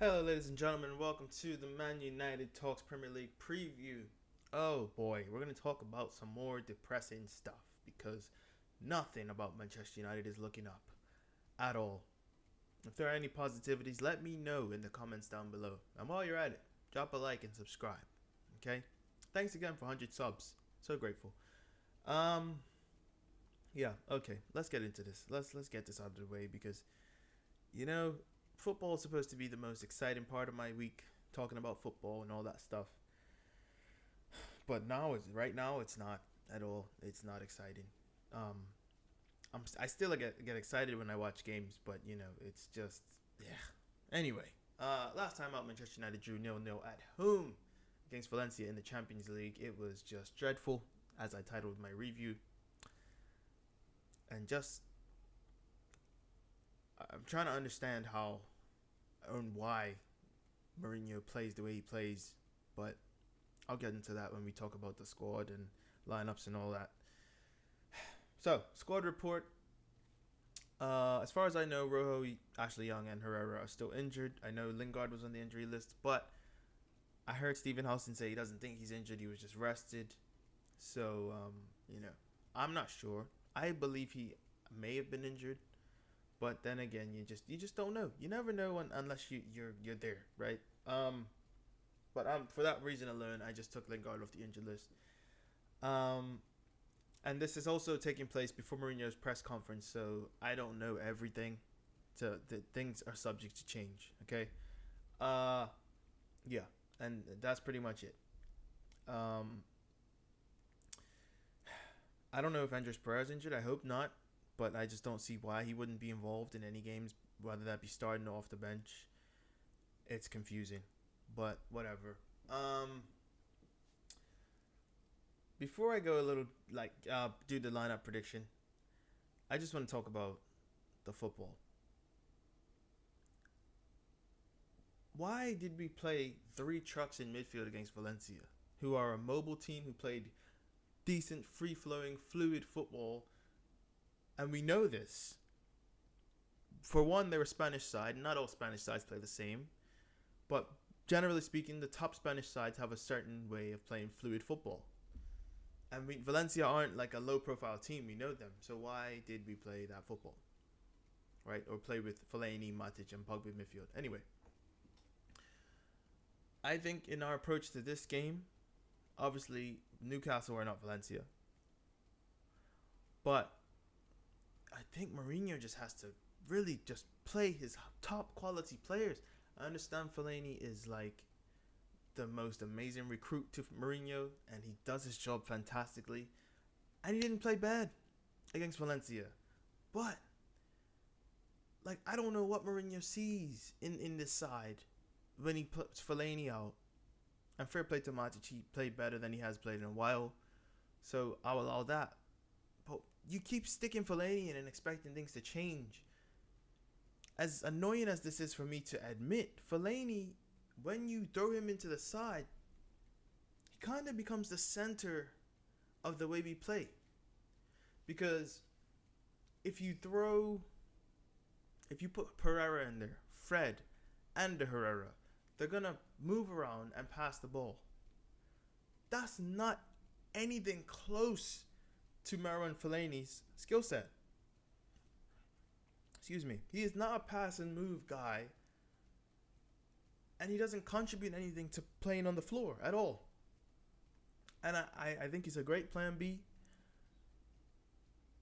Hello, ladies and gentlemen. Welcome to the Man United Talks Premier League preview. Oh boy, we're going to talk about some more depressing stuff because nothing about Manchester United is looking up at all. If there are any positivities, let me know in the comments down below. And while you're at it, drop a like and subscribe. Okay? Thanks again for 100 subs. So grateful. Yeah, okay. Let's get into this. Let's get this out of the way because football is supposed to be the most exciting part of my week, talking about football and all that stuff. But right now it's not at all. It's not exciting. I still get excited when I watch games, but it's just Anyway, last time out, Manchester United drew 0-0 at home against Valencia in the Champions League. It was just dreadful, as I titled my review, and I'm trying to understand how and why Mourinho plays the way he plays, but I'll get into that when we talk about the squad and lineups and all that. So, squad report. As far as I know, Rojo, Ashley Young, and Herrera are still injured. I know Lingard was on the injury list, but I heard Stephen Housen say he doesn't think he's injured. He was just rested. So, I'm not sure. I believe he may have been injured. But then again, you just don't know. You never know unless you're there, right? But for that reason alone, I just took Lingard off the injured list. And this is also taking place before Mourinho's press conference, so I don't know everything. So the things are subject to change. Okay. Yeah, and that's pretty much it. I don't know if Andres Pereira's injured. I hope not. But I just don't see why he wouldn't be involved in any games, whether that be starting or off the bench. It's confusing, but whatever. Before I go a little, do the lineup prediction, I just want to talk about the football. Why did we play 3 trucks in midfield against Valencia, who are a mobile team who played decent, free-flowing, fluid football? And we know this. For one, they're a Spanish side. Not all Spanish sides play the same. But generally speaking, the top Spanish sides have a certain way of playing fluid football. And Valencia aren't like a low-profile team. We know them. So why did we play that football? Right? Or play with Fellaini, Matic, and Pogba midfield. Anyway. I think in our approach to this game, obviously, Newcastle are not Valencia. But I think Mourinho just has to really just play his top quality players. I understand Fellaini is like the most amazing recruit to Mourinho, and he does his job fantastically. And he didn't play bad against Valencia. But I don't know what Mourinho sees in this side when he puts Fellaini out. And fair play to Matic, he played better than he has played in a while. So I'll allow that. But you keep sticking Fellaini in and expecting things to change. As annoying as this is for me to admit, Fellaini, when you throw him into the side, he kind of becomes the center of the way we play. Because if you put Pereira in there, Fred and Herrera, they're going to move around and pass the ball. That's not anything close to Marouane Fellaini's skill set. Excuse me. He is not a pass and move guy. And he doesn't contribute anything to playing on the floor at all. And I think he's a great plan B.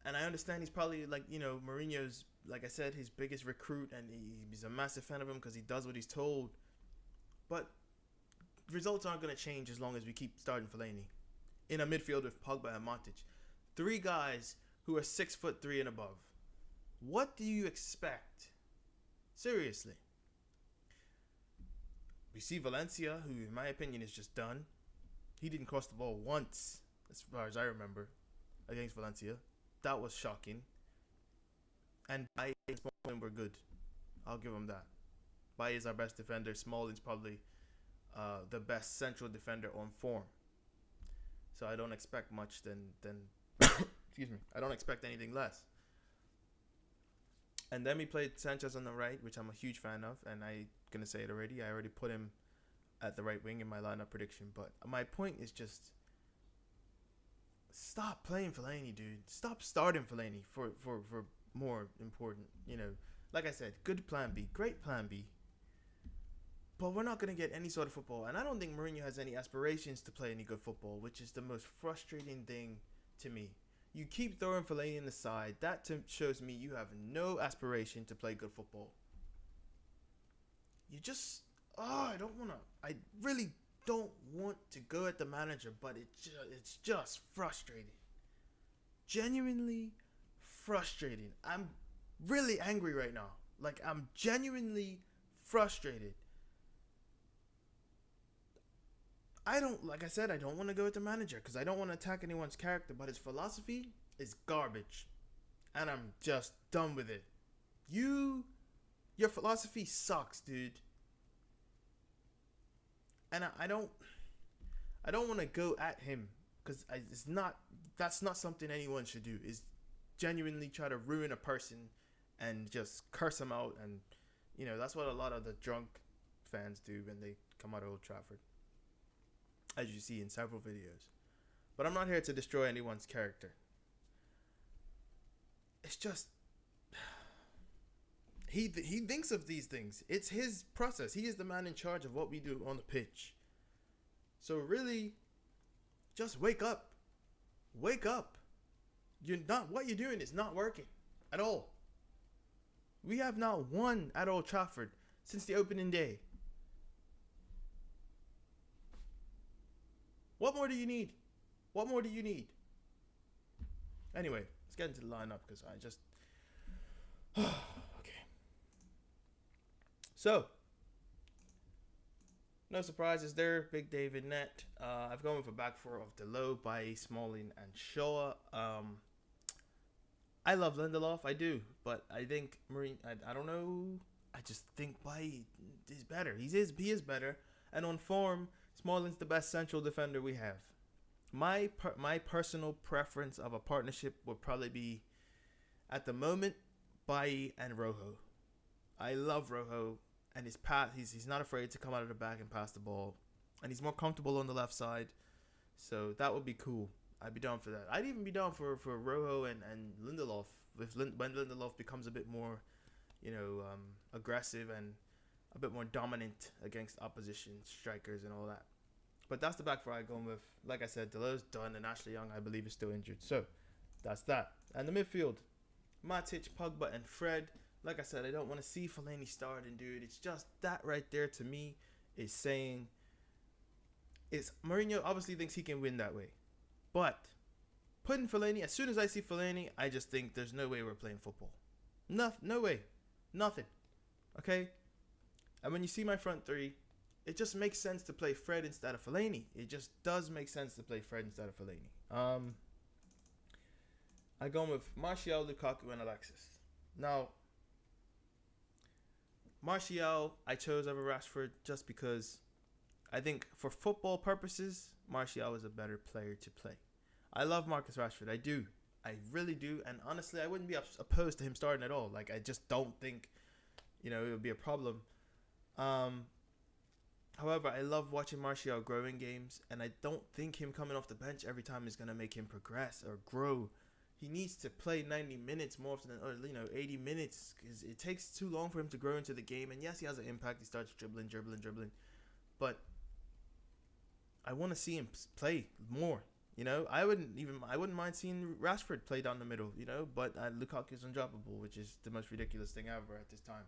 And I understand he's probably Mourinho's, like I said, his biggest recruit. And he's a massive fan of him because he does what he's told. But results aren't going to change as long as we keep starting Fellaini in a midfield with Pogba and Matic. 3 guys who are 6'3" and above. What do you expect? Seriously. We see Valencia, who in my opinion is just done. He didn't cross the ball once, as far as I remember, against Valencia. That was shocking. And Baye and Smalling were good. I'll give him that. Baye is our best defender. Smalling's probably the best central defender on form. So I don't expect much than excuse me. I don't expect anything less. And then we played Sanchez on the right, which I'm a huge fan of, and I gonna say it already. I already put him at the right wing in my lineup prediction. But my point is just stop playing Fellaini, dude. Stop starting Fellaini for more important. Like I said, good plan B, great plan B. But we're not going to get any sort of football. And I don't think Mourinho has any aspirations to play any good football, which is the most frustrating thing to me. You keep throwing Fellaini in the side. That shows me you have no aspiration to play good football. You just... I don't want to... I really don't want to go at the manager, but it's just frustrating. Genuinely frustrating. I'm really angry right now. Like, I'm genuinely frustrated. Like I said, I don't want to go with the manager because I don't want to attack anyone's character, but his philosophy is garbage. And I'm just done with it. Your philosophy sucks, dude. And I don't want to go at him because that's not something anyone should do, is genuinely try to ruin a person and just curse him out. And, that's what a lot of the drunk fans do when they come out of Old Trafford, as you see in several videos. But I'm not here to destroy anyone's character. It's just... He thinks of these things. It's his process. He is the man in charge of what we do on the pitch. So really, just wake up. Wake up. What you're doing is not working at all. We have not won at Old Trafford since the opening day. What more do you need? What more do you need? Anyway, let's get into the lineup because I just... okay. So, no surprises there. Big David net. I've gone with a back four of Delo, Bailly, Smalling, and Shaw. I love Lindelof, I do, but I think I don't know. I just think Bailly is better. He is better, and on form, Smalling's the best central defender we have. My personal preference of a partnership would probably be, at the moment, Bailly and Rojo. I love Rojo, and his pass. He's not afraid to come out of the back and pass the ball, and he's more comfortable on the left side. So that would be cool. I'd be down for that. I'd even be down for Rojo and Lindelof when Lindelof becomes a bit more, aggressive and a bit more dominant against opposition strikers and all that. But that's the back four I'm going with. Like I said, Delo's done, and Ashley Young, I believe, is still injured. So that's that. And the midfield, Matic, Pogba, and Fred. Like I said, I don't want to see Fellaini starting, dude. It's just that right there to me is saying Mourinho obviously thinks he can win that way. But putting Fellaini, as soon as I see Fellaini, I just think there's no way we're playing football. No way. Nothing. Okay? And when you see my front three, it just makes sense to play Fred instead of Fellaini. It just does make sense to play Fred instead of Fellaini. I go with Martial, Lukaku, and Alexis. Now, Martial, I chose over Rashford just because I think for football purposes, Martial is a better player to play. I love Marcus Rashford. I do. I really do. And honestly, I wouldn't be opposed to him starting at all. Like, I just don't think, it would be a problem. However, I love watching Martial grow in games, and I don't think him coming off the bench every time is going to make him progress or grow. He needs to play 90 minutes more often than, 80 minutes, because it takes too long for him to grow into the game. And yes, he has an impact. He starts dribbling. But I want to see him play more. I wouldn't mind seeing Rashford play down the middle. But Lukaku is undroppable, which is the most ridiculous thing ever at this time.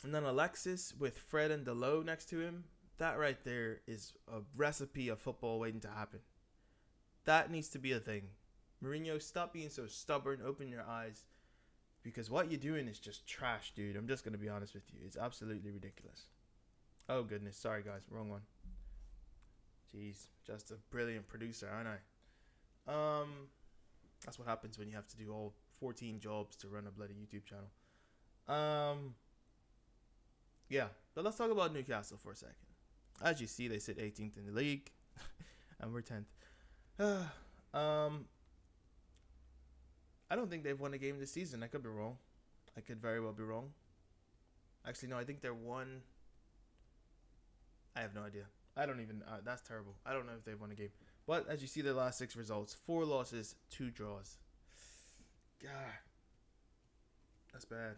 And then Alexis with Fred and Delo next to him. That right there is a recipe of football waiting to happen. That needs to be a thing. Mourinho, stop being so stubborn. Open your eyes. Because what you're doing is just trash, dude. I'm just going to be honest with you. It's absolutely ridiculous. Oh, goodness. Sorry, guys. Wrong one. Jeez. Just a brilliant producer, aren't I? That's what happens when you have to do all 14 jobs to run a bloody YouTube channel. Yeah. But let's talk about Newcastle for a second. As you see, they sit 18th in the league. And we're 10th. I don't think they've won a game this season. I could be wrong. I could very well be wrong. Actually, no, I think they're one. I have no idea. I don't even. That's terrible. I don't know if they've won a game. But as you see, their last 6 results: 4 losses, 2 draws. God, that's bad.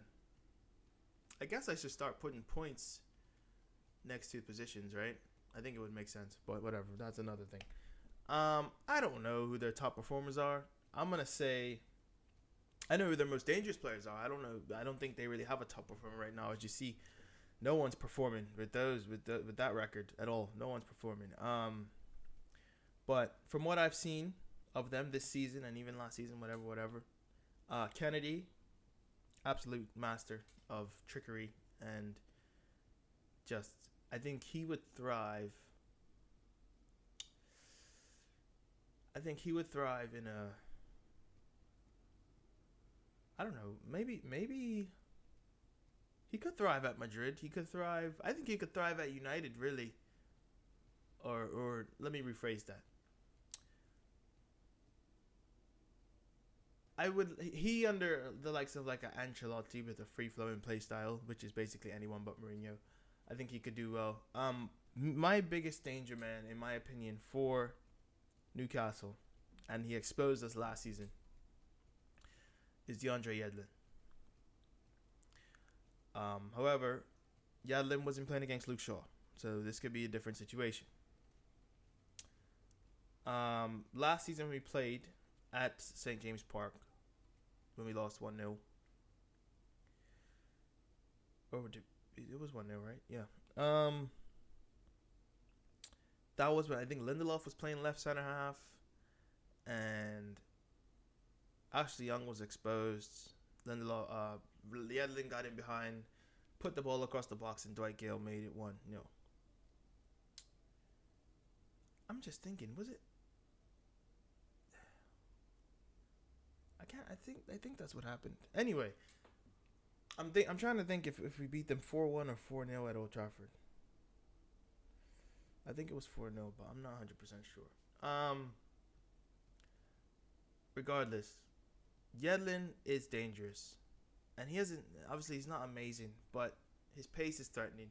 I guess I should start putting points next to positions, right? I think it would make sense. But whatever. That's another thing. I don't know who their top performers are. I'm gonna say I know who their most dangerous players are. I don't know. I don't think they really have a top performer right now. As you see, no one's performing with that record at all. No one's performing. But from what I've seen of them this season and even last season, whatever. Kennedy, absolute master of trickery and just I think he would thrive. I think he would thrive in a. I don't know. Maybe he could thrive at Madrid. He could thrive. I think he could thrive at United, really. Or let me rephrase that. He under the likes of like an Ancelotti with a free flowing play style, which is basically anyone but Mourinho. I think he could do well. My biggest danger man, in my opinion, for Newcastle, and he exposed us last season, is DeAndre Yedlin. However, Yedlin wasn't playing against Luke Shaw, so this could be a different situation. Last season we played at St. James Park when we lost 1-0. It was 1-0, right? Yeah. That was when I think Lindelof was playing left center half, and Ashley Young was exposed. Yedlin got in behind, put the ball across the box, and Dwight Gale made it 1-0. I'm just thinking, was it? I think that's what happened. Anyway, I'm trying to think if we beat them 4-1 or 4-0 at Old Trafford. I think it was 4-0, but I'm not 100% sure. Regardless, Yedlin is dangerous. And he's not amazing, but his pace is threatening.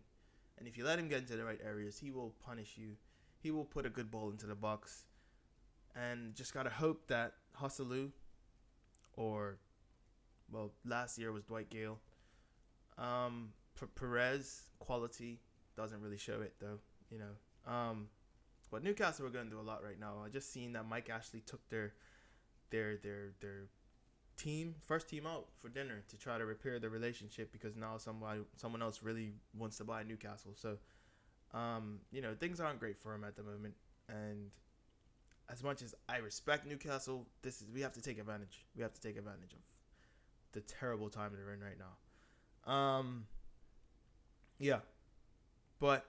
And if you let him get into the right areas, he will punish you. He will put a good ball into the box. And just got to hope that Hosselu, or, well, last year was Dwight Gale. Perez, quality, doesn't really show it, though, you know. But Newcastle are going to do a lot right now. I just seen that Mike Ashley took their first team out for dinner to try to repair the relationship because now someone else really wants to buy Newcastle. So, things aren't great for him at the moment. And as much as I respect Newcastle, we have to take advantage. We have to take advantage of the terrible time they're in right now. Yeah, but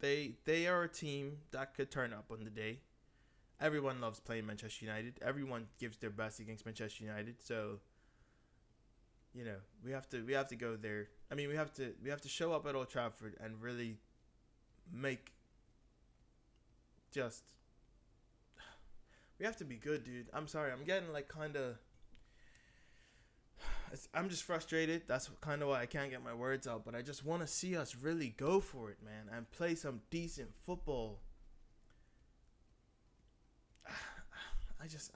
they are a team that could turn up on the day. Everyone loves playing Manchester United. Everyone gives their best against Manchester United. So, we have to go there. I mean, we have to show up at Old Trafford and really make we have to be good, dude. I'm sorry. I'm getting like kind of I'm just frustrated. That's kind of why I can't get my words out, but I just want to see us really go for it, man, and play some decent football.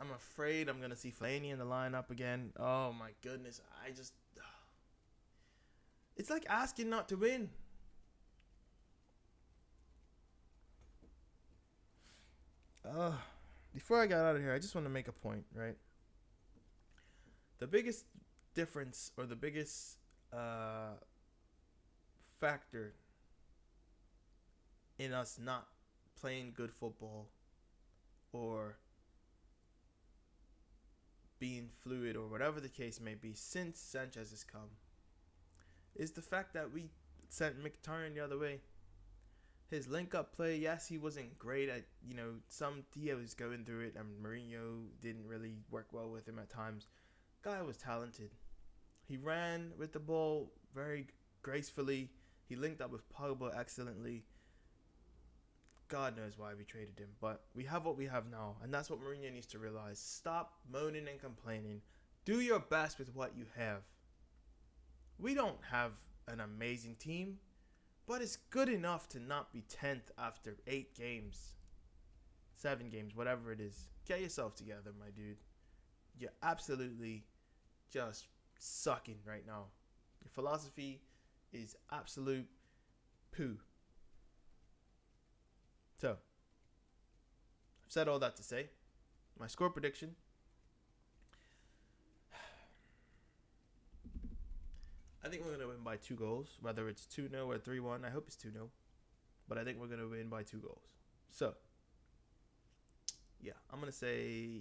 I'm afraid I'm going to see Fellaini in the lineup again. Oh, my goodness. It's like asking not to win. Before I got out of here, I just want to make a point, right? The biggest difference or the biggest factor in us not playing good football or being fluid or whatever the case may be since Sanchez has come is the fact that we sent Mkhitaryan the other way. His link-up play, yes, he wasn't great at, he was going through it, and Mourinho didn't really work well with him at times. Guy was talented. He ran with the ball very gracefully. He linked up with Pogba excellently. God knows why we traded him, but we have what we have now, and that's what Mourinho needs to realize. Stop moaning and complaining. Do your best with what you have. We don't have an amazing team, but it's good enough to not be 10th after 8 games, 7 games, whatever it is. Get yourself together, my dude. You're absolutely just sucking right now. Your philosophy is absolute poo. So, I've said all that to say, my score prediction. I think we're going to win by 2 goals, whether it's 2-0 or 3-1. I hope it's 2-0, but I think we're going to win by 2 goals. So, yeah, I'm going to say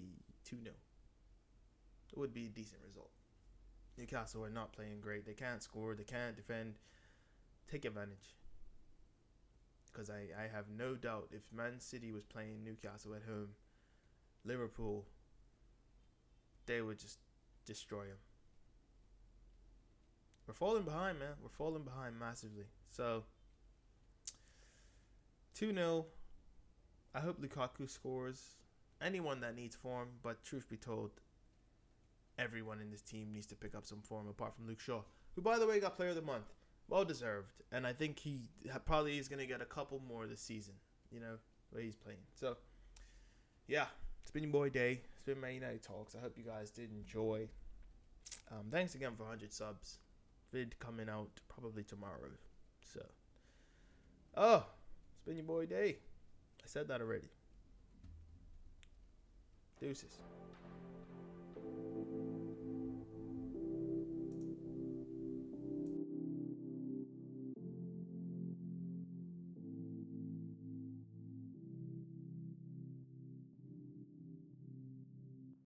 2-0. It would be a decent result. Newcastle are not playing great. They can't score. They can't defend. Take advantage. Because I have no doubt if Man City was playing Newcastle at home, Liverpool, they would just destroy them. We're falling behind, man. We're falling behind massively. So, 2-0. I hope Lukaku scores. Anyone that needs form, but truth be told, everyone in this team needs to pick up some form apart from Luke Shaw, who, by the way, got Player of the Month. Well deserved. And I think he probably is going to get a couple more this season, you know, the way he's playing. So, yeah, it's been your boy Day. It's been Man United Talks. I hope you guys did enjoy. Thanks again for 100 subs. Vid coming out probably tomorrow. So, it's been your boy Day. I said that already. Deuces.